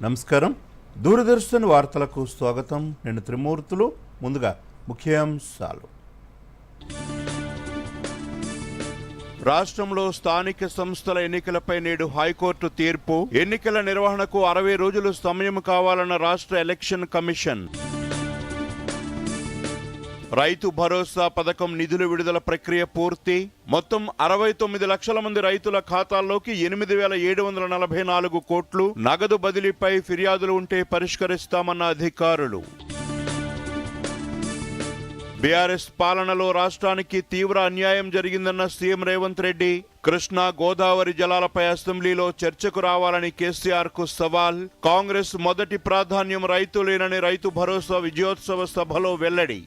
నమస్కారం. దూరదర్శన్ వార్తలకు స్వాగతం. నేను త్రిమూర్తులు. ముందుగా ముఖ్యాంశాలు. రాష్ట్రంలో స్థానిక సంస్థల ఎన్నికలపై నేడు హైకోర్టు తీర్పు. ఎన్నికల నిర్వహణకు 60 రోజులు సమయం కావాలన్న రాష్ట్ర ఎలక్షన్ కమిషన్. రైతు భరోసా పథకం నిధుల విడుదల ప్రక్రియ పూర్తి. మొత్తం 69 లక్షల మంది రైతుల ఖాతాల్లోకి 8,744 కోట్లు. నగదు బదిలీపై ఫిర్యాదులు ఉంటే పరిష్కరిస్తామన్న అధికారులు. బీఆర్ఎస్ పాలనలో రాష్ట్రానికి తీవ్ర అన్యాయం జరిగిందన్న సీఎం రేవంత్ రెడ్డి. కృష్ణా గోదావరి జలాలపై అసెంబ్లీలో చర్చకు రావాలని కేసీఆర్ కు సవాల్. కాంగ్రెస్ మొదటి ప్రాధాన్యం రైతులేనని రైతు భరోసా విజయోత్సవ సభలో వెల్లడి.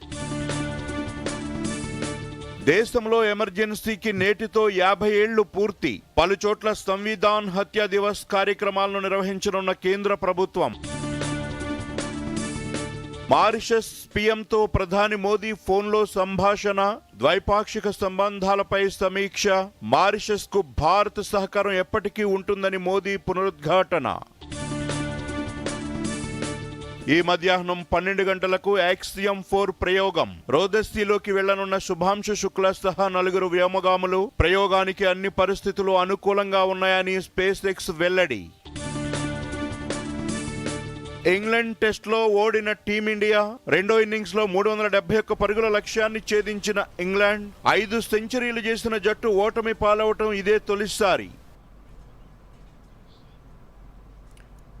దేశంలో ఎమర్జెన్సీకి నేటితో 50 ఏళ్లు పూర్తి. పలుచోట్ల సంవిధాన్ హత్యా దివస్ కార్యక్రమాలను నిర్వహించనున్న కేంద్ర ప్రభుత్వం. మారిషస్ పీఎంతో ప్రధాని మోదీ ఫోన్లో సంభాషణ. ద్వైపాక్షిక సంబంధాలపై సమీక్ష. మారిషస్ కు భారత్ సహకారం ఎప్పటికీ ఉంటుందని మోదీ పునరుద్ఘాటన. ఈ మధ్యాహ్నం 12 గంటలకు యాక్సియం 4 ప్రయోగం. రోదస్సీలోకి వెళ్లనున్న శుభాంశు శుక్ల సహా 4 వ్యోమగాములు. ప్రయోగానికి అన్ని పరిస్థితులు అనుకూలంగా ఉన్నాయని స్పేస్ ఎక్స్ వెల్లడి. ఇంగ్లాండ్ టెస్ట్లో ఓడిన టీమిండియా. రెండో ఇన్నింగ్స్ లో 371 పరుగుల లక్ష్యాన్ని ఛేదించిన ఇంగ్లాండ్. 5 సెంచరీలు చేసిన జట్టు ఓటమి పాలవటం ఇదే తొలిసారి.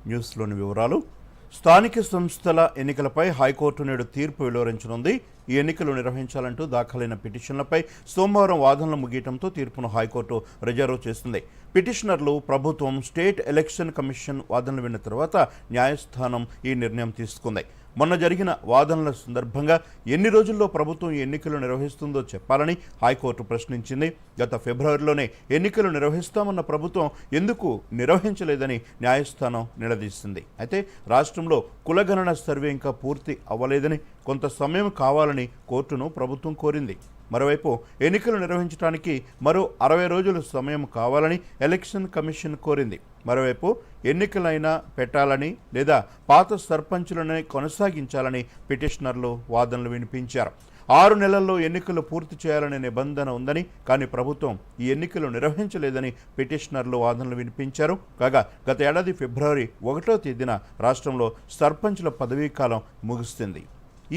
న్యూస్లోని వివరాలు. స్థానిక సంస్థల ఎన్నికలపై హైకోర్టు నేడు తీర్పు వెలువరించనుంది. ఈ ఎన్నికలు నిర్వహించాలంటూ దాఖలైన పిటిషన్లపై సోమవారం వాదనలు ముగియటంతో తీర్పును హైకోర్టు రిజర్వ్ చేసింది. పిటిషనర్లు, ప్రభుత్వం, స్టేట్ ఎలక్షన్ కమిషన్ వాదనలు విన్న తర్వాత న్యాయస్థానం ఈ నిర్ణయం తీసుకుంది. మొన్న జరిగిన వాదనల సందర్భంగా ఎన్ని రోజుల్లో ప్రభుత్వం ఈ ఎన్నికలు నిర్వహిస్తుందో చెప్పాలని హైకోర్టు ప్రశ్నించింది. గత ఫిబ్రవరిలోనే ఎన్నికలు నిర్వహిస్తామన్న ప్రభుత్వం ఎందుకు నిర్వహించలేదని న్యాయస్థానం నిలదీసింది. అయితే రాష్ట్రంలో కులగణన సర్వే ఇంకా పూర్తి అవ్వలేదని, కొంత సమయం కావాలని కోర్టును ప్రభుత్వం కోరింది. మరోవైపు ఎన్నికలు నిర్వహించడానికి మరో 60 రోజులు సమయం కావాలని ఎలక్షన్ కమిషన్ కోరింది. మరోవైపు ఎన్నికలైనా పెట్టాలని లేదా పాత సర్పంచులనే కొనసాగించాలని పిటిషనర్లు వాదనలు వినిపించారు. 6 నెలల్లో ఎన్నికలు పూర్తి చేయాలనే నిబంధన ఉందని, కానీ ప్రభుత్వం ఈ ఎన్నికలు నిర్వహించలేదని పిటిషనర్లు వాదనలు వినిపించారు. కాగా గత ఏడాది ఫిబ్రవరి 1వ తేదీన రాష్ట్రంలో సర్పంచుల పదవీకాలం ముగుస్తుంది.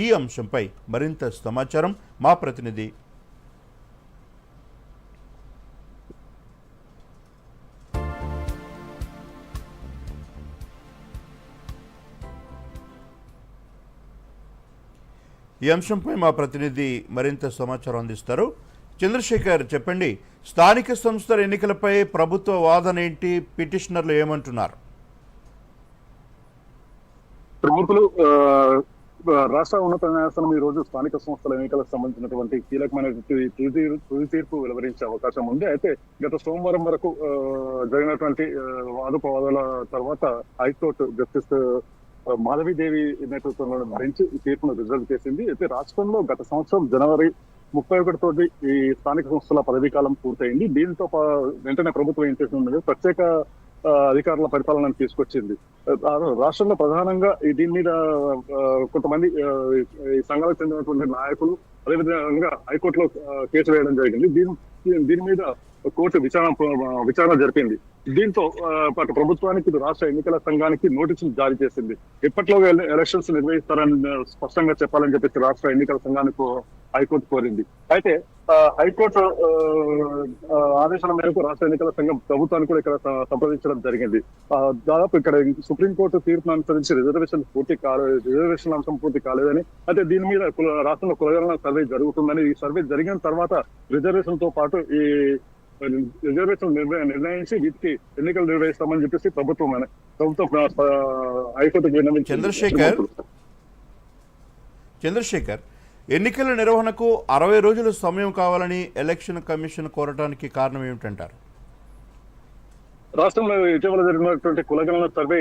ఈ అంశంపై మరింత సమాచారం మా ప్రతినిధి మరింత సమాచారం అందిస్తారు. చంద్రశేఖర్, చెప్పండి, స్థానిక సంస్థల ఎన్నికలపై ప్రభుత్వ వాదన ఏంటి? పిటిషనర్లు ఏమంటున్నారు? ప్రముఖులు రాష్ట్ర ఉన్నత న్యాయస్థానం ఈ రోజు స్థానిక సంస్థల ఎన్నికలకు సంబంధించినటువంటి కీలకమైన తుది తీర్పు వెలువరించే అవకాశం ఉంది. అయితే గత సోమవారం వరకు జరిగినటువంటి వాదోపవాదాల తర్వాత హైకోర్టు జస్టిస్ మాధవీదేవి నేతృత్వంలో బెంచ్ ఈ తీర్పును రిజర్వ్ చేసింది. అయితే రాష్ట్రంలో గత సంవత్సరం జనవరి 31 తోటి ఈ స్థానిక సంస్థల పదవీకాలం పూర్తయింది. దీంతో వెంటనే ప్రభుత్వం ఏం చేసింది, ప్రత్యేక అధికారుల పరిపాలనను తీసుకొచ్చింది. రాష్ట్రంలో ప్రధానంగా దీని మీద కొంతమంది ఈ సంఘాలకు చెందినటువంటి నాయకులు అదేవిధంగా హైకోర్టులో కేసు వేయడం జరిగింది. దీని మీద కోర్టు విచారణ జరిపింది. దీంతో అటు ప్రభుత్వానికి, రాష్ట్ర ఎన్నికల సంఘానికి నోటీసులు జారీ చేసింది. ఎప్పట్లో ఎలక్షన్స్ నిర్వహిస్తారని స్పష్టంగా చెప్పాలని చెప్పేసి రాష్ట్ర ఎన్నికల సంఘానికి హైకోర్టు కోరింది. అయితే హైకోర్టు ఆదేశాల మేరకు రాష్ట్ర ఎన్నికల సంఘం ప్రభుత్వాన్ని కూడా ఇక్కడ సంప్రదించడం జరిగింది. దాదాపు ఇక్కడ సుప్రీంకోర్టు తీర్పును అనుసరించి రిజర్వేషన్ అంశం పూర్తి కాలేదని, అయితే దీని మీద రాష్ట్రంలో కులగణన సర్వే జరుగుతుందని, ఈ సర్వే జరిగిన తర్వాత రిజర్వేషన్ తో పాటు ఈ రిజర్వేషన్ నిర్ణయించి వీటికి ఎన్నికలు నిర్వహిస్తామని చెప్పేసి ప్రభుత్వం హైకోర్టు చంద్రశేఖర్, ఎన్నికల నిర్వహణకు 60 రోజుల సమయం కావాలని ఎలక్షన్ కమిషన్ కోరటానికి కారణం ఏమిటంటారు? రాష్ట్రంలో ఇటీవల జరిగినటువంటి కులగణన సర్వే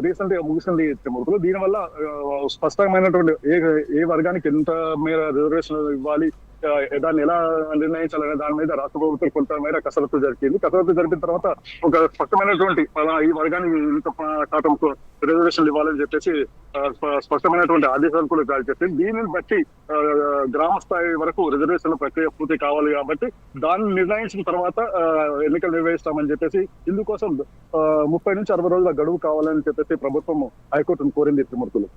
రీసెంట్ గా ముగిసింది. దీనివల్ల స్పష్టమైనటువంటి ఏ వర్గానికి ఎంత మేర రిజర్వేషన్ ఇవ్వాలి, దాన్ని ఎలా నిర్ణయించాలనే దాని మీద రాష్ట్ర ప్రభుత్వం కొంతమేర కసరత్తు జరిపింది. కసరత్తు జరిపిన తర్వాత ఒక స్పష్టమైనటువంటి ఈ వర్గానికి ఇంత శాతం రిజర్వేషన్లు ఇవ్వాలని చెప్పేసి స్పష్టమైనటువంటి ఆదేశాలు కూడా జారీ చేసింది. దీనిని బట్టి గ్రామ స్థాయి వరకు రిజర్వేషన్ల ప్రక్రియ పూర్తి కావాలి కాబట్టి దాన్ని నిర్ణయించిన తర్వాత ఎన్నికలు నిర్వహిస్తామని చెప్పేసి ఇందుకోసం 30 నుంచి 60 రోజుల గడువు కావాలని చెప్పేసి ప్రభుత్వం హైకోర్టును కోరింది. Trimurthulu.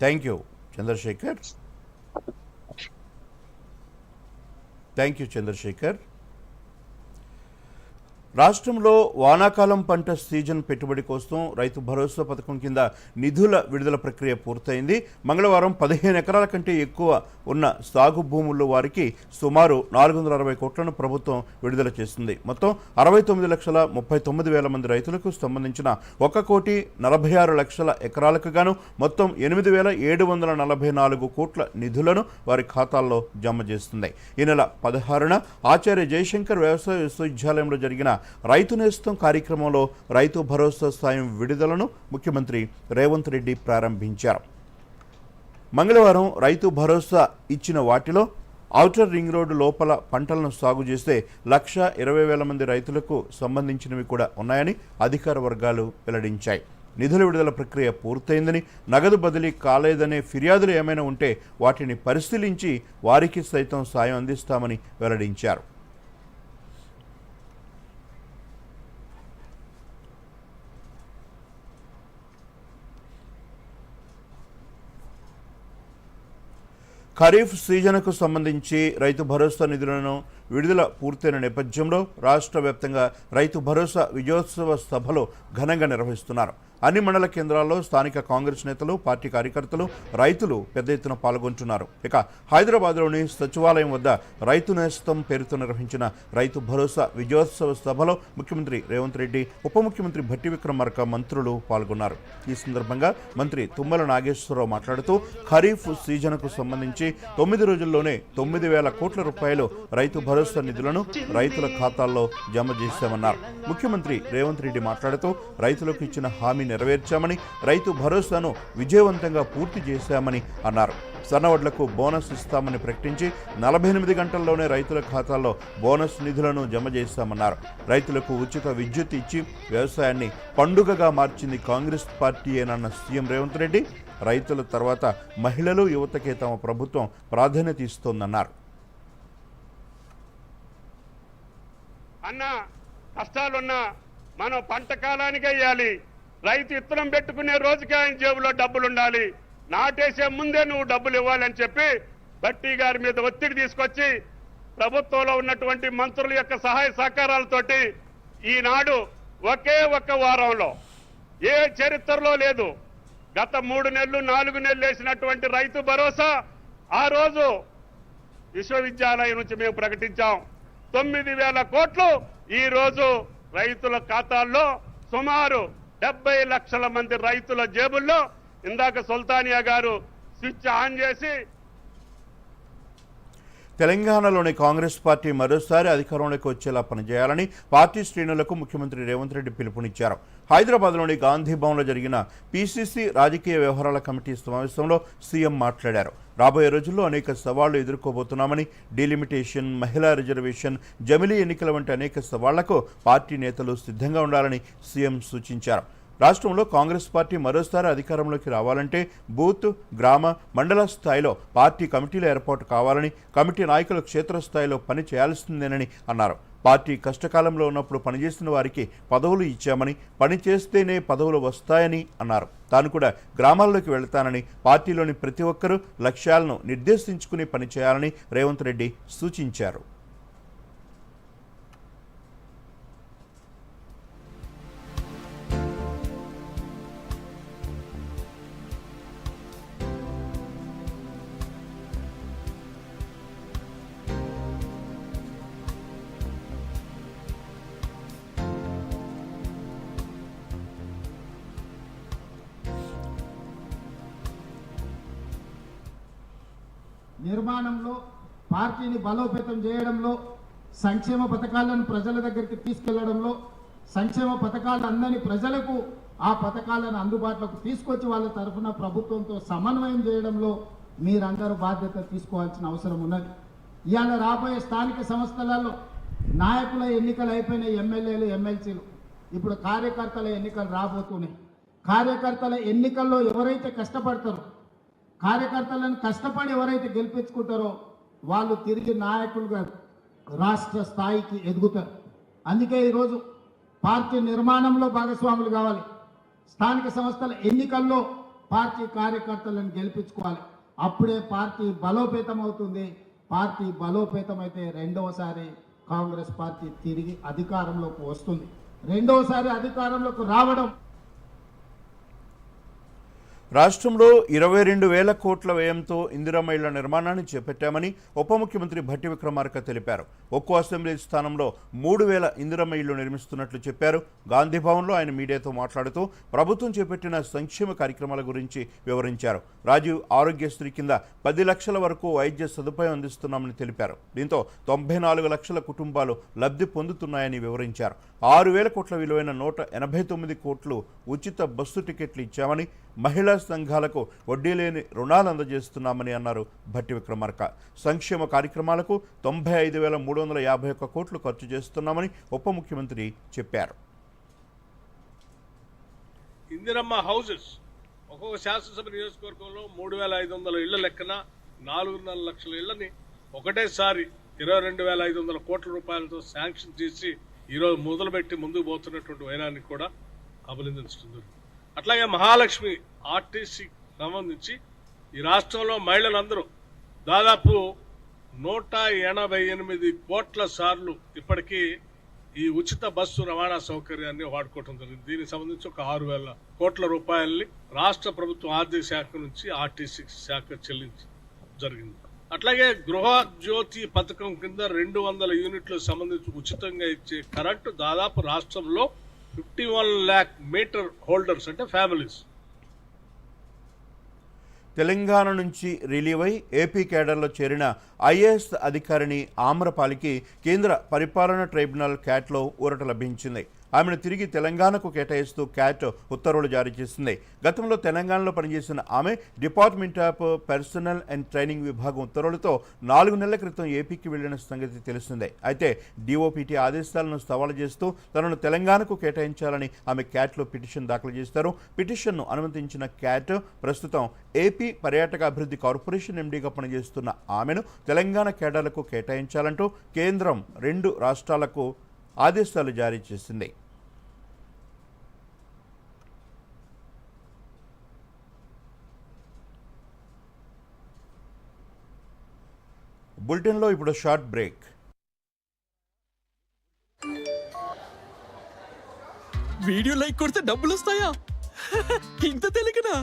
Thank you Chandrasekhar. Thank you Chandrasekhar. రాష్ట్రంలో వానాకాలం పంట సీజన్ పెట్టుబడి కోసం రైతు భరోసా పథకం కింద నిధుల విడుదల ప్రక్రియ పూర్తయింది. మంగళవారం 15 ఎకరాల కంటే ఎక్కువ ఉన్న సాగు భూముల్లో వారికి సుమారు 460 కోట్లను ప్రభుత్వం విడుదల చేసింది. మొత్తం 69,39,000 మంది రైతులకు సంబంధించిన 1,46,00,000 ఎకరాలకు గాను మొత్తం 8,744 కోట్ల నిధులను వారి ఖాతాల్లో జమ చేస్తుంది. ఈ నెల 16న ఆచార్య జయశంకర్ వ్యవసాయ విశ్వవిద్యాలయంలో జరిగిన రైతు నేస్తం కార్యక్రమంలో రైతు భరోసా సాయం విడుదలను ముఖ్యమంత్రి రేవంత్ రెడ్డి ప్రారంభించారు. మంగళవారం రైతు భరోసా ఇచ్చిన వాటిలో ఔటర్ రింగ్ రోడ్డు లోపల పంటలను సాగు చేస్తే 1,20,000 మంది రైతులకు సంబంధించినవి కూడా ఉన్నాయని అధికార వర్గాలు వెల్లడించాయి. నిధుల విడుదల ప్రక్రియ పూర్తయిందని, నగదు బదిలీ కాలేదనే ఫిర్యాదులు ఏమైనా ఉంటే వాటిని పరిశీలించి వారికి సైతం సాయం అందిస్తామని వెల్లడించారు. ఖరీఫ్ సీజన్కు సంబంధించి రైతు భరోసా నిధులను విడుదల పూర్తయిన నేపథ్యంలో రాష్ట్ర వ్యాప్తంగా రైతు భరోసా విజయోత్సవ సభలు ఘనంగా నిర్వహిస్తున్నారు. అన్ని మండల కేంద్రాల్లో స్థానిక కాంగ్రెస్ నేతలు, పార్టీ కార్యకర్తలు, రైతులు పెద్ద ఎత్తున పాల్గొంటున్నారు. ఇక హైదరాబాద్లోని సచివాలయం వద్ద రైతు నేస్తం పేరుతో నిర్వహించిన రైతు భరోసా విజయోత్సవ సభలో ముఖ్యమంత్రి రేవంత్ రెడ్డి, ఉప ముఖ్యమంత్రి భట్టి విక్రమార్క మంత్రులు పాల్గొన్నారు. ఈ సందర్భంగా మంత్రి తుమ్మల నాగేశ్వరరావు మాట్లాడుతూ ఖరీఫ్ సీజన్కు సంబంధించి 9 రోజుల్లోనే 9,000 కోట్ల రూపాయలు రైతు భరోసా నిధులను రైతుల ఖాతాల్లో జమ చేశామన్నారు. ముఖ్యమంత్రి రేవంత్ రెడ్డి మాట్లాడుతూ రైతులకు ఇచ్చిన హామీ నెరవేర్చామని, రైతు భరోసాను విజయవంతంగా పూర్తి చేశామని అన్నారు. సన్నవడ్లకు బోనస్ ఇస్తామని ప్రకటించి 48 గంటల్లోనే రైతుల ఖాతాల్లో బోనస్ నిధులను జమ చేశామన్నారు. రైతులకు ఉచిత విద్యుత్ ఇచ్చి వ్యవసాయాన్ని పండుగగా మార్చింది కాంగ్రెస్ పార్టీయేనన్న సీఎం రేవంత్ రెడ్డి, రైతుల తర్వాత మహిళలు, యువతకే తమ ప్రభుత్వం ప్రాధాన్యత ఇస్తోందన్నారు. అన్న కష్టాలున్నా మనం పంట కాలానికే వేయాలి. రైతు ఇత్తనం పెట్టుకునే రోజుకి ఆయన జేబులో డబ్బులు ఉండాలి. నాటేసే ముందే నువ్వు డబ్బులు ఇవ్వాలని చెప్పి భట్టి గారి మీద ఒత్తిడి తీసుకొచ్చి ప్రభుత్వంలో ఉన్నటువంటి మంత్రుల యొక్క సహాయ సహకారాలతోటి ఈనాడు ఒకే ఒక్క వారంలో, ఏ చరిత్రలో లేదు, గత 3 నెలలు 4 నెలలు వేసినటువంటి రైతు భరోసా ఆ రోజు విశ్వవిద్యాలయం నుంచి మేము ప్రకటించాం. 9,000 కోట్లు ఈ రోజు రైతుల ఖాతాల్లో సుమారు 70 లక్షల మంది రైతుల జేబుల్లో. ఇందాక సుల్తానియా గారు స్విచ్ ఆన్ చేసి తెలంగాణలోని కాంగ్రెస్ పార్టీ మరోసారి అధికారంలోకి వచ్చేలా పనిచేయాలని పార్టీ శ్రేణులకు ముఖ్యమంత్రి రేవంత్ రెడ్డి పిలుపునిచ్చారు. హైదరాబాద్లోని గాంధీ భవన్లో జరిగిన పీసీసీ రాజకీయ వ్యవహారాల కమిటీ సమావేశంలో సీఎం మాట్లాడారు. రాబోయే రోజుల్లో అనేక సవాళ్లు ఎదుర్కోబోతున్నామని, డీలిమిటేషన్, మహిళా రిజర్వేషన్, జమిలీ ఎన్నికల వంటి అనేక సవాళ్లకు పార్టీ నేతలు సిద్ధంగా ఉండాలని సీఎం సూచించారు. రాష్ట్రంలో కాంగ్రెస్ పార్టీ మరోసారి అధికారంలోకి రావాలంటే బూత్, గ్రామ, మండల స్థాయిలో పార్టీ కమిటీల ఏర్పాటు కావాలని, కమిటీ నాయకులు క్షేత్రస్థాయిలో పని చేయాల్సిందేనని అన్నారు. పార్టీ కష్టకాలంలో ఉన్నప్పుడు పనిచేసిన వారికి పదవులు ఇచ్చామని, పని చేస్తేనే పదవులు వస్తాయని అన్నారు. తాను కూడా గ్రామాల్లోకి వెళ్తానని, పార్టీలోని ప్రతి ఒక్కరూ లక్ష్యాలను నిర్దేశించుకుని పనిచేయాలని రేవంత్ రెడ్డి సూచించారు. నిర్మాణంలో, పార్టీని బలోపేతం చేయడంలో, సంక్షేమ పథకాలను ప్రజల దగ్గరికి తీసుకెళ్లడంలో, సంక్షేమ పథకాలు అందని ప్రజలకు ఆ పథకాలను అందుబాటులోకి తీసుకొచ్చి వాళ్ళ తరఫున ప్రభుత్వంతో సమన్వయం చేయడంలో మీరందరూ బాధ్యత తీసుకోవాల్సిన అవసరం ఉన్నది. ఇవాళ రాబోయే స్థానిక సంస్థలలో నాయకుల ఎన్నికలు అయిపోయిన ఎమ్మెల్యేలు ఎమ్మెల్సీలు, ఇప్పుడు కార్యకర్తల ఎన్నికలు రాబోతున్నాయి. కార్యకర్తల ఎన్నికల్లో ఎవరైతే కష్టపడతారో, కార్యకర్తలను కష్టపడి ఎవరైతే గెలిపించుకుంటారో వాళ్ళు తిరిగి నాయకులుగా రాష్ట్ర స్థాయికి ఎదుగుతారు. అందుకే ఈరోజు పార్టీ నిర్మాణంలో భాగస్వాములు కావాలి. స్థానిక సంస్థల ఎన్నికల్లో పార్టీ కార్యకర్తలను గెలిపించుకోవాలి. అప్పుడే పార్టీ బలోపేతం అవుతుంది. పార్టీ బలోపేతమైతే రెండవసారి కాంగ్రెస్ పార్టీ తిరిగి అధికారంలోకి వస్తుంది. రెండవసారి అధికారంలోకి రావడం. రాష్ట్రంలో 22,000 కోట్ల వ్యయంతో ఇందిరమ్మ ఇళ్ల నిర్మాణాన్ని చేపట్టామని ఉప ముఖ్యమంత్రి భట్టి విక్రమార్క తెలిపారు. ఒక్కో అసెంబ్లీ స్థానంలో 3,000 ఇందిరమ్మ ఇళ్లు నిర్మిస్తున్నట్లు చెప్పారు. గాంధీ భవన్లో ఆయన మీడియాతో మాట్లాడుతూ ప్రభుత్వం చేపట్టిన సంక్షేమ కార్యక్రమాల గురించి వివరించారు. రాజీవ్ ఆరోగ్యశ్రీ కింద 10 లక్షల వరకు వైద్య సదుపాయం అందిస్తున్నామని తెలిపారు. దీంతో 94 లక్షల కుటుంబాలు లబ్ధి పొందుతున్నాయని వివరించారు. 6,000 కోట్ల విలువైన 189 కోట్లు ఉచిత బస్సు టికెట్లు ఇచ్చామని, మహిళా సంఘాలకు వడ్డీ లేని రుణాలు అందజేస్తున్నామని అన్నారు భట్టి విక్రమార్క. సంక్షేమ కార్యక్రమాలకు 95,351 కోట్లు ఖర్చు చేస్తున్నామని ఉప ముఖ్యమంత్రి చెప్పారు. ఇందిరమ్మ హౌసెస్ ఒక్కొక్క శాసనసభ నియోజకవర్గంలో 3,500 ఇళ్ల లెక్కన 4.5 లక్షల ఇళ్లని ఒకటేసారి 22,500 కోట్ల రూపాయలతో శాంక్షన్ చేసి ఈరోజు మొదలుపెట్టి ముందుకు పోతున్నటువంటి వైనాన్ని కూడా అభినందిస్తుంది. అట్లాగే మహాలక్ష్మి ఆర్టీసీ సంబంధించి ఈ రాష్ట్రంలో మహిళలందరూ దాదాపు 188 కోట్ల సార్లు ఇప్పటికీ ఈ ఉచిత బస్సు రవాణా సౌకర్యాన్ని వాడుకోవడం జరిగింది. దీనికి సంబంధించి ఒక 6,000 కోట్ల రూపాయల్ని రాష్ట్ర ప్రభుత్వం ఆర్థిక శాఖ నుంచి ఆర్టీసీ శాఖ చెల్లించి జరిగింది. అట్లాగే గృహ జ్యోతి పథకం కింద 200 యూనిట్లు సంబంధించి ఉచితంగా ఇచ్చే కరెంటు దాదాపు రాష్ట్రంలో 51 lakh మీటర్ హోల్డర్స్ అంటే ఫ్యామిలీస్. తెలంగాణ నుంచి రిలీవ్ అయి ఏపీ కేడర్లో చేరిన ఐఏఎస్ అధికారిని ఆమ్రపాలికి కేంద్ర పరిపాలనా ట్రైబ్యునల్ క్యాట్లో ఊరట లభించింది. ఆమెను తిరిగి తెలంగాణకు కేటాయిస్తూ క్యాట్ ఉత్తర్వులు జారీ చేసింది. గతంలో తెలంగాణలో పనిచేసిన ఆమె department of personal and training విభాగం ఉత్తర్వులతో 4 నెలల క్రితం ఏపీకి వెళ్లిన సంగతి తెలిసిందే. అయితే డిఓపిటి ఆదేశాలను సవాలు చేస్తూ తనను తెలంగాణకు కేటాయించాలని ఆమె క్యాట్లో పిటిషన్ దాఖలు చేశారు. పిటిషన్ను అనుమతించిన క్యాట్ ప్రస్తుతం ఏపీ పర్యాటక అభివృద్ధి కార్పొరేషన్ ఎండీగా పనిచేస్తున్న ఆమెను తెలంగాణ కేడర్లకు కేటాయించాలంటూ కేంద్రం 2 రాష్ట్రాలకు ఆదేశాలు జారీ చేసింది. బులెటిన్లో ఇప్పుడు షార్ట్ బ్రేక్. వీడియో లైక్ కొడితే డబ్బులు వస్తాయా? ఇంత తెలియకనా?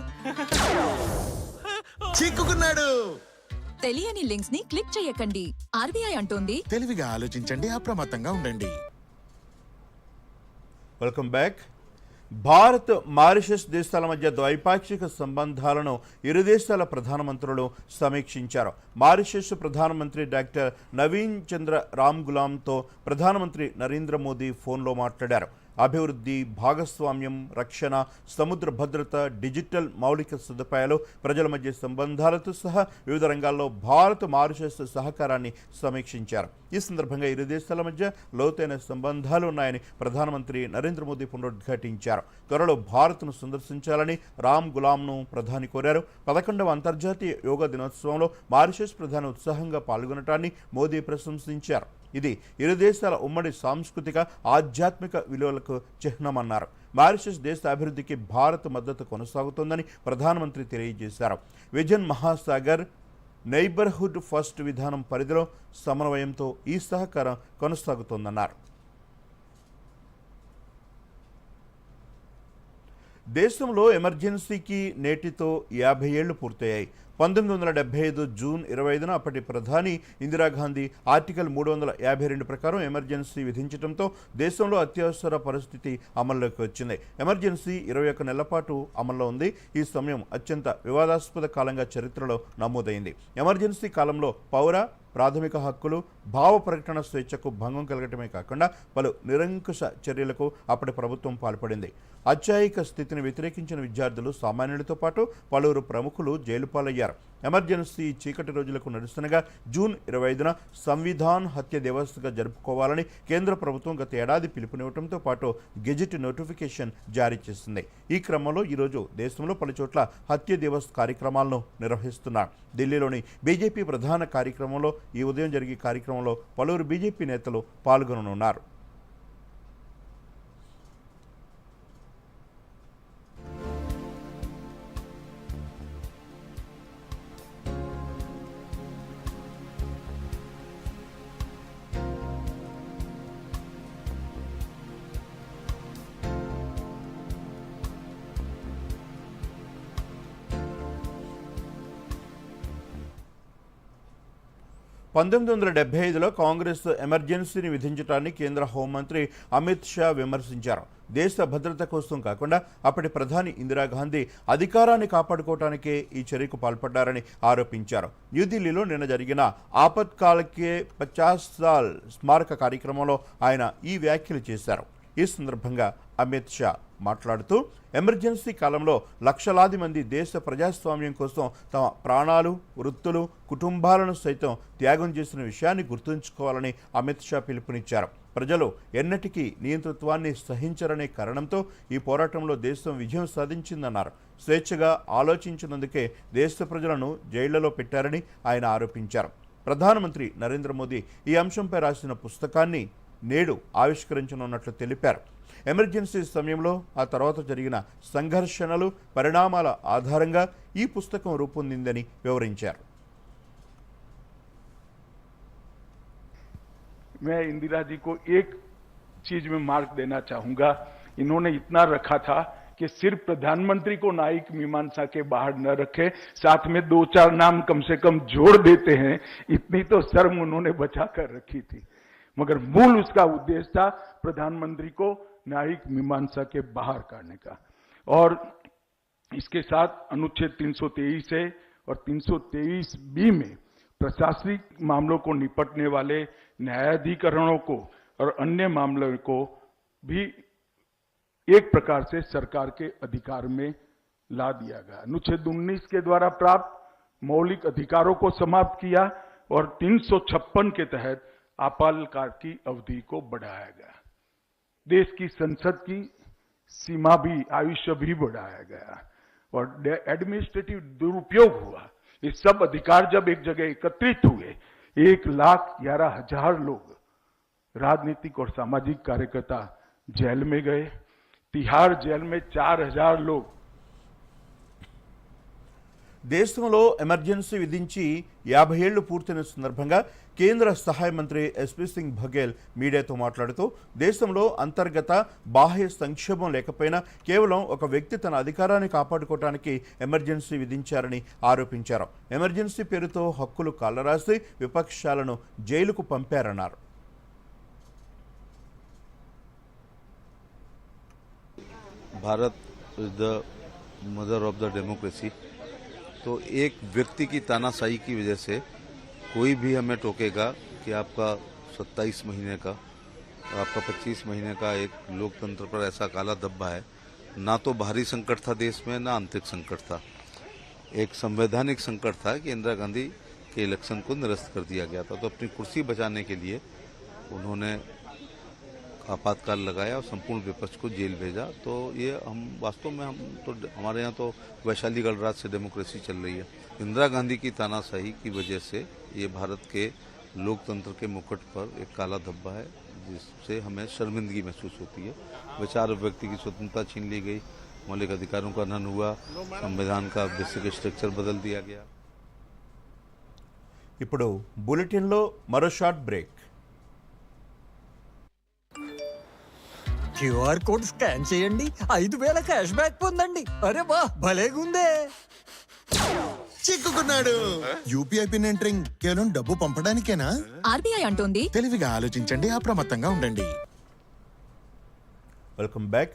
చిక్కుకున్నాడు. తెలియని లింక్స్ ని క్లిక్ చేయకండి. ఆర్బీఐ అంటోంది తెలివిగా ఆలోచించండి, అప్రమత్తంగా ఉండండి. Welcome back. భారత్ మారిషస్ దేశాల మధ్య ద్వైపాక్షిక సంబంధాలను ఇరు దేశాల ప్రధానమంత్రులు సమీక్షించారు. మారిషస్ ప్రధానమంత్రి డాక్టర్ నవీన్ చంద్ర రామ్ గులాంతో ప్రధానమంత్రి నరేంద్ర మోదీ ఫోన్లో మాట్లాడారు. అభివృద్ధి, భాగస్వామ్యం, రక్షణ, సముద్ర భద్రత, డిజిటల్ మౌలిక సదుపాయాలు, ప్రజల మధ్య సంబంధాలతో సహా వివిధ రంగాల్లో భారత్ మారిషస్ సహకారాన్ని సమీక్షించారు. ఈ సందర్భంగా ఇరు దేశాల మధ్య లోతైన సంబంధాలు ఉన్నాయని ప్రధానమంత్రి నరేంద్ర మోదీ పునరుద్ఘాటించారు. త్వరలో భారత్ను సందర్శించాలని రామ్ గులాంను ప్రధాని కోరారు. 11వ అంతర్జాతీయ యోగా దినోత్సవంలో మారిషస్ ప్రధాని ఉత్సాహంగా పాల్గొనటాన్ని మోదీ ప్రశంసించారు. ఇది ఇరు దేశాల ఉమ్మడి సాంస్కృతిక, ఆధ్యాత్మిక విలువలకు చిహ్నమన్నారు. మారిషస్ దేశ అభివృద్ధికి భారత్ మద్దతు కొనసాగుతోందని ప్రధానమంత్రి తెలియజేశారు. విజన్ మహాసాగర్ నైబర్హుడ్ ఫస్ట్ విధానం పరిధిలో సమన్వయంతో ఈ సహకారం కొనసాగుతోందన్నారు. దేశంలో ఎమర్జెన్సీకి నేటితో 50 ఏళ్లు పూర్తయ్యాయి. 1975 జూన్ 25న అప్పటి ప్రధాని ఇందిరాగాంధీ ఆర్టికల్ 352 ప్రకారం ఎమర్జెన్సీ విధించడంతో దేశంలో అత్యవసర పరిస్థితి అమల్లోకి వచ్చింది. ఎమర్జెన్సీ 21 నెలల పాటు అమల్లో ఉంది. ఈ సమయం అత్యంత వివాదాస్పద కాలంగా చరిత్రలో నమోదైంది. ఎమర్జెన్సీ కాలంలో పౌర, ప్రాథమిక హక్కులు, భావ ప్రకటన స్వేచ్ఛకు భంగం కలగటమే కాకుండా పలు నిరంకుశ చర్యలకు అప్పటి ప్రభుత్వం పాల్పడింది. అత్యాయిక స్థితిని వ్యతిరేకించిన విద్యార్థులు, సామాన్యులతో పాటు పలువురు ప్రముఖులు జైలు పాలయ్యారు. ఎమర్జెన్సీ చీకటి రోజులకు నడుస్తుండగా జూన్ 25న సంవిధాన్ హత్య దివస్గా జరుపుకోవాలని కేంద్ర ప్రభుత్వం గత ఏడాది పిలుపునివ్వడంతో పాటు గెజిట్ నోటిఫికేషన్ జారీ చేసింది. ఈ క్రమంలో ఈరోజు దేశంలో పలుచోట్ల హత్య దివస్ కార్యక్రమాలను నిర్వహిస్తున్నారు. ఢిల్లీలోని బీజేపీ ప్రధాన కార్యక్రమంలో ఈ ఉదయం జరిగే కార్యక్రమంలో పలువురు బీజేపీ నేతలు పాల్గొననున్నారు. పంతొమ్మిది 1975లో కాంగ్రెస్ ఎమర్జెన్సీని విధించడాన్ని కేంద్ర హోంమంత్రి అమిత్ షా విమర్శించారు. దేశ భద్రత కోసం కాకుండా అప్పటి ప్రధాని ఇందిరాగాంధీ అధికారాన్ని కాపాడుకోవటానికే ఈ చర్యకు పాల్పడ్డారని ఆరోపించారు. న్యూఢిల్లీలో నిన్న జరిగిన ఆపత్కాలకే 50 సాల్ స్మారక కార్యక్రమంలో ఆయన ఈ వ్యాఖ్యలు చేశారు. ఈ సందర్భంగా అమిత్ షా మాట్లాడుతూ ఎమర్జెన్సీ కాలంలో లక్షలాది మంది దేశ ప్రజాస్వామ్యం కోసం తమ ప్రాణాలు, వృత్తులు, కుటుంబాలను సైతం త్యాగం చేసిన విషయాన్ని గుర్తుంచుకోవాలని అమిత్ షా పిలుపునిచ్చారు. ప్రజలు ఎన్నటికీ నియంతృత్వాన్ని సహించరనే కారణంతో ఈ పోరాటంలో దేశం విజయం సాధించిందన్నారు. స్వేచ్ఛగా ఆలోచించినందుకే దేశ ప్రజలను జైళ్లలో పెట్టారని ఆయన ఆరోపించారు. ప్రధానమంత్రి నరేంద్ర మోదీ ఈ అంశంపై రాసిన పుస్తకాన్ని నేడు ఆవిష్కరించనున్నట్లు తెలిపారు. ఎమర్జెన్సీ సమయంలో ఆ తర్వాత జరిగిన సంఘర్షణలు, పరిణామాల ఆధారంగా ఈ పుస్తకం రూపొందిందని వివరించారు. मैं इंदिरा जी को एक चीज में मार्क देना चाहूंगा, इन्होंने इतना रखा था कि सिर्फ प्रधानमंत्री को न्यायिक मीमांसा के बाहर न रखे, साथ में 2-4 नाम कम से कम जोड़ देते हैं, इतनी तो शर्म उन्होंने बचा कर रखी थी। मगर मूल उसका उद्देश्य था प्रधानमंत्री को न्यायिक मीमांसा के बाहर काटने का। और इसके साथ अनुच्छेद 323 है और 323B में प्रशासनिक मामलों को निपटने वाले न्यायाधिकरणों को और अन्य मामलों को भी एक प्रकार से सरकार के अधिकार में ला दिया गया। अनुच्छेद 19 के द्वारा प्राप्त मौलिक अधिकारों को समाप्त किया और 356 के तहत आपातकाल की अवधि को बढ़ाया गया। देश की संसद की सीमा भी, आयुष्य भी बढ़ाया गया और एडमिनिस्ट्रेटिव दुरुपयोग हुआ। ये सब अधिकार जब एक जगह एकत्रित हुए, 1,11,000 लोग, राजनीतिक और सामाजिक कार्यकर्ता जेल में गए। तिहाड़ जेल में 4,000 लोग। దేశంలో ఎమర్జెన్సీ విధించి 50 ఏళ్లు పూర్తయిన సందర్భంగా కేంద్ర సహాయ మంత్రి ఎస్పీ సింగ్ బఘేల్ మీడియాతో మాట్లాడుతూ దేశంలో అంతర్గత, బాహ్య సంక్షోభం లేకపోయినా కేవలం ఒక వ్యక్తి తన అధికారాన్ని కాపాడుకోవడానికి ఎమర్జెన్సీ విధించారని ఆరోపించారు. ఎమర్జెన్సీ పేరుతో హక్కులు కాలరాసి విపక్షాలను జైలుకు పంపారన్నారు. Bharat is the mother of the democracy. तो एक व्यक्ति की तानाशाही की वजह से कोई भी हमें टोकेगा कि आपका 27 महीने का और आपका 25 महीने का एक लोकतंत्र पर ऐसा काला धब्बा है। ना तो बाहरी संकट था देश में, ना आंतरिक संकट था। एक संवैधानिक संकट था कि इंदिरा गांधी के इलेक्शन को निरस्त कर दिया गया था। तो अपनी कुर्सी बचाने के लिए उन्होंने आपातकाल लगाया और संपूर्ण विपक्ष को जेल भेजा। तो ये हम वास्तव में हमारे यहाँ तो वैशाली गणराज से डेमोक्रेसी चल रही है। इंदिरा गांधी की तानाशाही की वजह से ये भारत के लोकतंत्र के मुकुट पर एक काला धब्बा है, जिससे हमें शर्मिंदगी महसूस होती है। विचार व्यक्ति की स्वतंत्रता छीन ली गई, मौलिक अधिकारों का हनन हुआ, संविधान का बेसिक स्ट्रक्चर बदल दिया गया। ఇప్పుడు బులెటిన్లో మరో short break. QR code scan చేయండి, 5,000 క్యాష్ బ్యాక్ పొందండి. అరే వా, భలేగుందే. చిక్కుకున్నాడు. యూపీఐ పిన్ ఎంటరింగ్ కేవలం డబ్బు పంపడానికేనా? ఆర్బీఐ అంటోంది తెలివిగా ఆలోచించండి, అప్రమత్తంగా ఉండండి. Welcome back.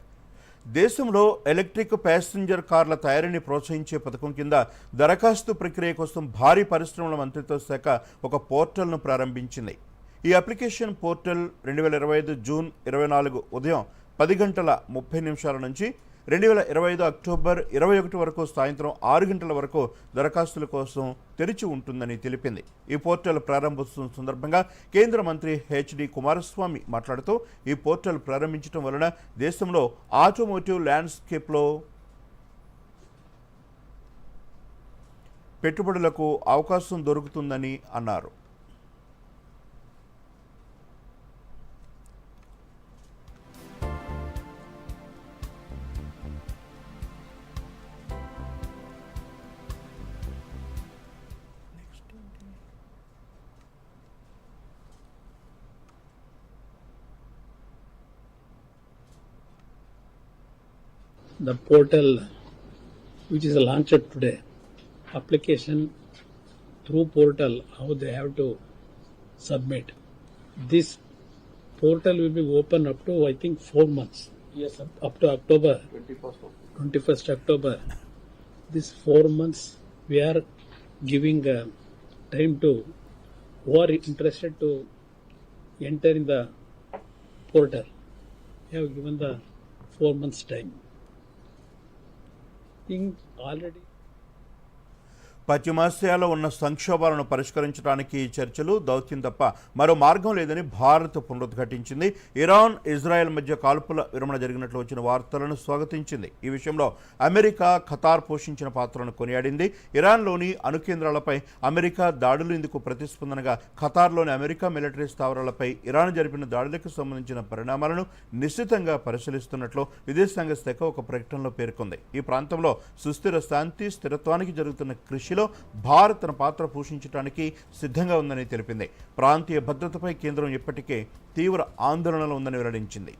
దేశంలో ఎలక్ట్రిక్ ప్యాసింజర్ కార్ల తయారీని ప్రోత్సహించే పథకం కింద దరఖాస్తు ప్రక్రియ కోసం భారీ పరిశ్రమల మంత్రిత్వ శాఖ ఒక పోర్టల్ను ప్రారంభించింది. ఈ అప్లికేషన్ పోర్టల్ 2025 జూన్ 24 ఉదయం 10 గంటల 30 నిమిషాల నుంచి 2025 అక్టోబర్ 21 వరకు సాయంత్రం 6 గంటల వరకు దరఖాస్తుల కోసం తెరిచి ఉంటుందని తెలిపింది. ఈ పోర్టల్ ప్రారంభోత్సవం సందర్భంగా కేంద్ర మంత్రి హెచ్డి కుమారస్వామి మాట్లాడుతూ ఈ పోర్టల్ ప్రారంభించడం వలన దేశంలో ఆటోమోటివ్ ల్యాండ్స్కేప్లో పెట్టుబడులకు అవకాశం దొరుకుతుందని అన్నారు. The portal which is launched today, application through portal, how they have to submit. This portal will be open up to I think 4 months. Yes, sir. Up to October 21st October. This 4 months we are giving time to who are interested to enter in the portal. We have given the 4 months time. Already పశ్చిమాసియాలో ఉన్న సంక్షోభాలను పరిష్కరించడానికి చర్చలు దౌత్యం తప్ప మరో మార్గం లేదని Bharat పునరుద్ఘాటించింది. Iran Israel మధ్య కాల్పుల విరమణ జరిగినట్లు వచ్చిన వార్తలను స్వాగతించింది. ఈ విషయంలో అమెరికా ఖతార్ పోషించిన పాత్రను కొనియాడింది. ఇరాన్లోని అణు కేంద్రాలపై అమెరికా దాడులు ఇందుకు ప్రతిస్పందనగా ఖతార్లోని అమెరికా మిలిటరీ స్థావరాలపై ఇరాన్ జరిపిన దాడులకు సంబంధించిన పరిణామాలను నిశ్చితంగా పరిశీలిస్తున్నట్లు విదేశాంగ శాఖ ఒక ప్రకటనలో పేర్కొంది. ఈ ప్రాంతంలో సుస్థిర శాంతి స్థిరత్వానికి జరుగుతున్న కృషి భారత్ తన పాత్ర పోషించడానికి సిద్ధంగా ఉందని తెలిపింది. ప్రాంతీయ భద్రతపై కేంద్రం ఇప్పటికే తీవ్ర ఆందోళనలో ఉందని వెల్లడించింది.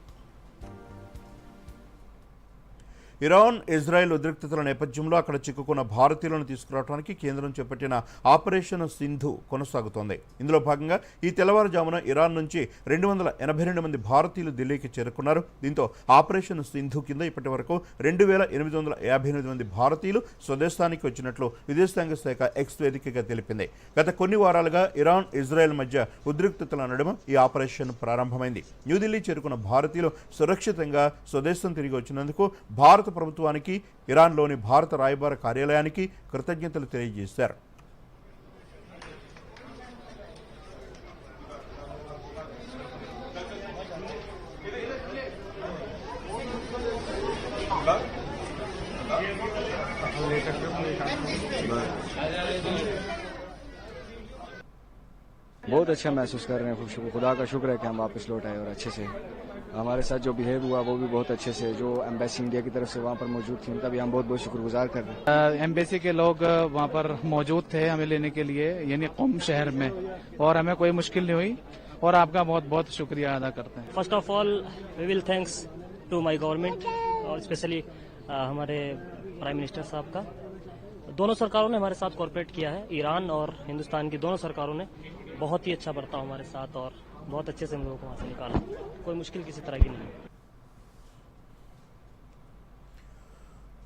ఇరాన్ ఇజ్రాయెల్ ఉద్రిక్తతల నేపథ్యంలో అక్కడ చిక్కుకున్న భారతీయులను తీసుకురావడానికి కేంద్రం చేపట్టిన ఆపరేషన్ సింధు కొనసాగుతోంది. ఇందులో భాగంగా ఈ తెల్లవారుజామున ఇరాన్ నుంచి 282 మంది భారతీయులు ఢిల్లీకి చేరుకున్నారు. దీంతో ఆపరేషన్ సింధు కింద ఇప్పటి వరకు 2858 మంది భారతీయులు స్వదేశానికి వచ్చినట్లు విదేశాంగ శాఖ ఎక్స్ వేదికగా తెలిపింది. గత కొన్ని వారాలుగా ఇరాన్ ఇజ్రాయెల్ మధ్య ఉద్రిక్తతల నడుమ ఈ ఆపరేషన్ ప్రారంభమైంది. న్యూఢిల్లీ చేరుకున్న భారతీయులు సురక్షితంగా స్వదేశం తిరిగి వచ్చినందుకు భారత ప్రభుత్వానికి ఇరాన్లోని భారత రాయబార కార్యాలయానికి కృతజ్ఞతలు తెలియజేశారు. बहुत अच्छा महसूस कर रहे हैं. खुदा का शुक्र है कि हम वापस लौट आए और अच्छे से हमारे साथ जो बिहेव हुआ वो भी बहुत अच्छे से. जो एम्बेसी इंडिया की तरफ से वहाँ पर मौजूद थी उनका भी हम बहुत बहुत शुक्रगुजार कर रहे हैं. एम्बेसी के लोग वहाँ पर मौजूद थे हमें लेने के लिए यानी क़ुम शहर में, और हमें कोई मुश्किल नहीं हुई और आपका बहुत बहुत शुक्रिया अदा करते हैं. First of all we will thanks to my government और स्पेशली हमारे प्राइम मिनिस्टर साहब का. दोनों सरकारों ने हमारे साथ कोऑपरेट किया है. ईरान और हिंदुस्तान की दोनों सरकारों ने बहुत ही अच्छा बर्ताव हमारे साथ और बहुत अच्छे से हम लोगों को वहाँ से निकाला. कोई मुश्किल किसी तरह की नहीं.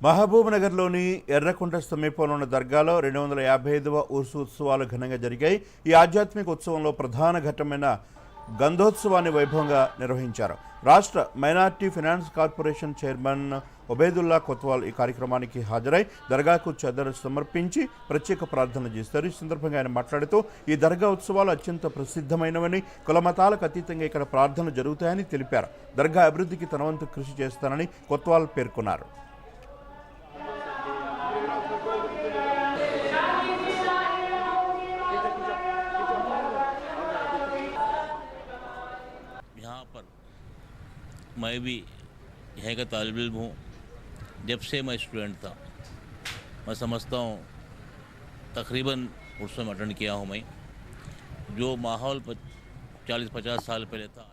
మహబూబ్ నగర్లోని ఎర్రకుంట సమీపంలో ఉన్న దర్గాలో 255వ ఉర్సు ఉత్సవాలు ఘనంగా జరిగాయి. ఈ ఆధ్యాత్మిక ఉత్సవంలో ప్రధాన ఘట్టమైన గంధోత్సవాన్ని వైభవంగా నిర్వహించారు. రాష్ట్ర minority finance corporation chairman Obaidullah Kotwal ఈ కార్యక్రమానికి హాజరై దర్గాకు చదర్ సమర్పించి ప్రత్యేక ప్రార్థనలు చేస్తారు. ఈ సందర్భంగా ఆయన మాట్లాడుతూ ఈ దర్గా ఉత్సవాలు అత్యంత ప్రసిద్ధమైనవని, కులమతాలకు అతీతంగా ఇక్కడ ప్రార్థనలు జరుగుతాయని తెలిపారు. దర్గా అభివృద్ధికి తన వంతు కృషి చేస్తానని కొత్వాల్ పేర్కొన్నారు. मैं भी यहाँ का तालिब इल्म हूँ. जब से मैं स्टूडेंट था मैं समझता हूँ तकरीबन उर्स में अटेंड किया हूँ. मैं जो माहौल 40-50 साल पहले था.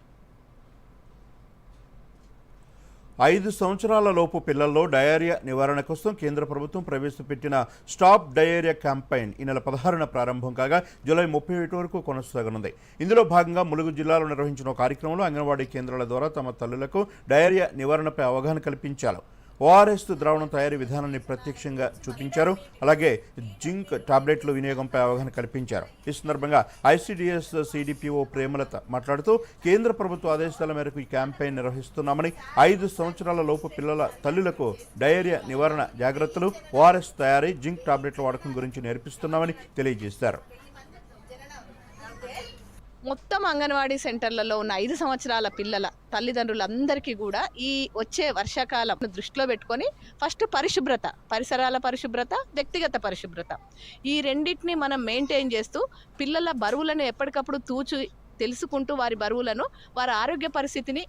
5 సంవత్సరాల లోపు పిల్లల్లో డయేరియా నివారణ కోసం కేంద్ర ప్రభుత్వం ప్రవేశపెట్టిన స్టాప్ డయేరియా క్యాంపెయిన్ ఈ నెల 16న ప్రారంభం కాగా జూలై 31 వరకు కొనసాగనుంది. ఇందులో భాగంగా ములుగు జిల్లాలో నిర్వహించిన కార్యక్రమంలో అంగన్వాడీ కేంద్రాల ద్వారా తమ తల్లులకు డయేరియా నివారణపై అవగాహన కల్పించారు. ఓఆర్ఎస్ ద్రావణం తయారీ విధానాన్ని ప్రత్యక్షంగా చూపించారు. అలాగే జింక్ టాబ్లెట్ల వినియోగంపై అవగాహన కల్పించారు. ఈ సందర్భంగా ఐసిడిఎస్ సిడిపిఓ ప్రేమలత మాట్లాడుతూ కేంద్ర ప్రభుత్వ ఆదేశాల మేరకు ఈ క్యాంపెయిన్ నిర్వహిస్తున్నామని, 5 సంవత్సరాల లోపు పిల్లల తల్లులకు డయేరియా నివారణ జాగ్రత్తలు, ఓఆర్ఎస్ తయారీ, జింక్ టాబ్లెట్ల వాడకం గురించి నేర్పిస్తున్నామని తెలియజేశారు. మొత్తం అంగన్వాడీ సెంటర్లలో ఉన్న 5 సంవత్సరాల పిల్లల తల్లిదండ్రులందరికీ కూడా ఈ వచ్చే వర్షాకాలం దృష్టిలో పెట్టుకొని ఫస్ట్ పరిశుభ్రత, పరిసరాల పరిశుభ్రత, వ్యక్తిగత పరిశుభ్రత, ఈ రెండింటిని మనం మెయింటైన్ చేస్తూ పిల్లల బరువులను ఎప్పటికప్పుడు తెలుసుకుంటూ వారి బరువులను, వారి ఆరోగ్య పరిస్థితిని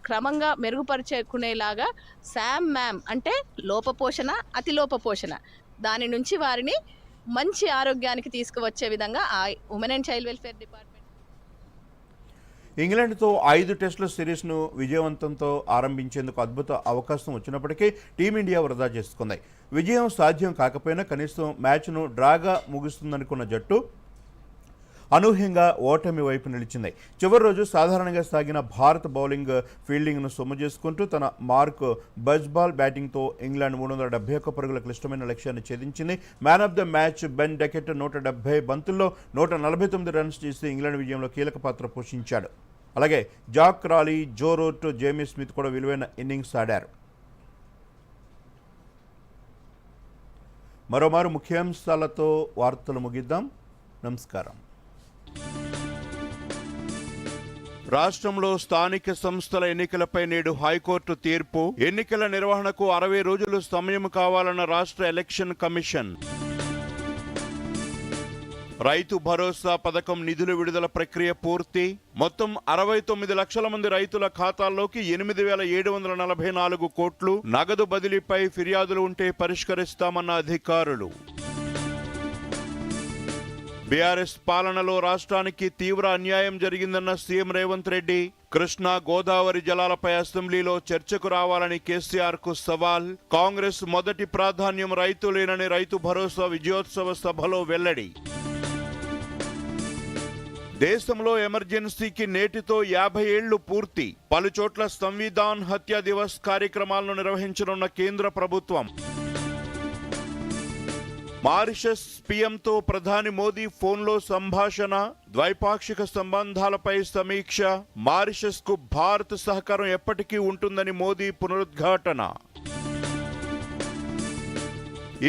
క్రమంగా మెరుగుపరుచుకునేలాగా మ్యామ్ అంటే లోపపోషణ, అతి లోపపోషణ, దాని నుంచి వారిని మంచి ఆరోగ్యానికి తీసుకువచ్చే విధంగా ఆ women and child welfare department ఇంగ్లాండ్తో 5 టెస్టుల సిరీస్ను విజయవంతంతో ఆరంభించేందుకు అద్భుత అవకాశం వచ్చినప్పటికీ టీమిండియా వృధా చేసుకుంది. విజయం సాధ్యం కాకపోయినా కనీసం మ్యాచ్ను డ్రాగా ముగుస్తుందనుకున్న జట్టు అనూహ్యంగా ఓటమి వైపు నిలిచింది. చివరి రోజు సాధారణంగా సాగిన భారత బౌలింగ్ ఫీల్డింగ్ను సొమ్ము చేసుకుంటూ తన మార్క్ బజ్బాల్ బ్యాటింగ్తో ఇంగ్లాండ్ 371 పరుగుల క్లిష్టమైన లక్ష్యాన్ని ఛేదించింది. Man of the match Ben Duckett 170 బంతుల్లో 149 రన్స్ చేసి ఇంగ్లాండ్ విజయంలో కీలక పాత్ర పోషించాడు. అలాగే Zak Crawley, Joe Root, Jamie Smith కూడా విలువైన ఇన్నింగ్స్ ఆడారు. మరోమారు ముఖ్యాంశాలతో వార్తలు ముగిద్దాం. నమస్కారం. రాష్ట్రంలో స్థానిక సంస్థల ఎన్నికలపై నేడు హైకోర్టు తీర్పు. ఎన్నికల నిర్వహణకు 60 రోజులు సమయం కావాలన్న రాష్ట్ర ఎలక్షన్ కమిషన్. రైతు భరోసా పథకం నిధుల విడుదల ప్రక్రియ పూర్తి. మొత్తం 69 లక్షల మంది రైతుల ఖాతాల్లోకి 8,744 కోట్లు. నగదు బదిలీపై ఫిర్యాదులు ఉంటే పరిష్కరిస్తామన్న అధికారులు. బీఆర్ఎస్ పాలనలో రాష్ట్రానికి తీవ్ర అన్యాయం జరిగిందన్న సీఎం రేవంత్ రెడ్డి. కృష్ణా గోదావరి జలాలపై అసెంబ్లీలో చర్చకు రావాలని కేసీఆర్ కు సవాల్. కాంగ్రెస్ మొదటి ప్రాధాన్యం రైతులేనని రైతు భరోసా విజయోత్సవ సభలో వెల్లడి. దేశంలో ఎమర్జెన్సీకి నేటితో 50 ఏళ్లు పూర్తి. పలుచోట్ల సంవిధాన్ హత్యా దివస్ కార్యక్రమాలను నిర్వహించనున్న కేంద్ర ప్రభుత్వం. మారిషస్ పీఎంతో ప్రధాని మోదీ ఫోన్లో సంభాషణ. ద్వైపాక్షిక సంబంధాలపై సమీక్ష. మారిషస్ కు భారత్ సహకారం ఎప్పటికీ ఉంటుందని మోదీ పునరుద్ఘాటన.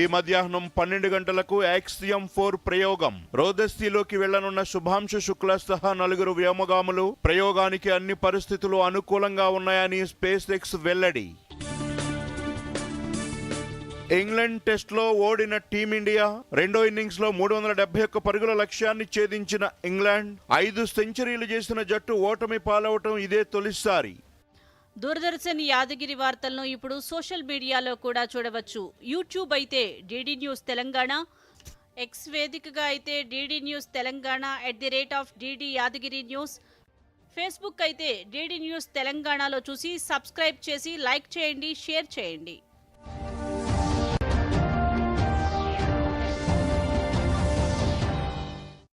ఈ మధ్యాహ్నం 12 గంటలకు యాక్సియం 4 ప్రయోగం. రోదస్సీలోకి వెళ్లనున్న శుభాంశు శుక్ల సహా 4 వ్యోమగాములు. ప్రయోగానికి అన్ని పరిస్థితులు అనుకూలంగా ఉన్నాయని స్పేస్ ఎక్స్ వెల్లడి. ఇంగ్లాండ్ టెస్ట్లో ఓడిన టీమిండియా. రెండో ఇన్నింగ్స్ లో 371 పరుగుల లక్ష్యాన్ని ఛేదించిన ఇంగ్లాండ్. 5 సెంచరీలు చేసిన జట్టు ఓటమి పాలవటం ఇదే తొలిసారి. దూరదర్శన్ యాదగిరి వార్తలను ఇప్పుడు సోషల్ మీడియాలో కూడా చూడవచ్చు. యూట్యూబ్ అయితే డిడి న్యూస్ తెలంగాణ, ఎక్స్ వేదికగా అయితే DD news Telangana @DD Yadagiri news, Facebook అయితే డిడి న్యూస్ తెలంగాణలో చూసి సబ్స్క్రైబ్ చేసి లైక్ చేయండి, షేర్ చేయండి.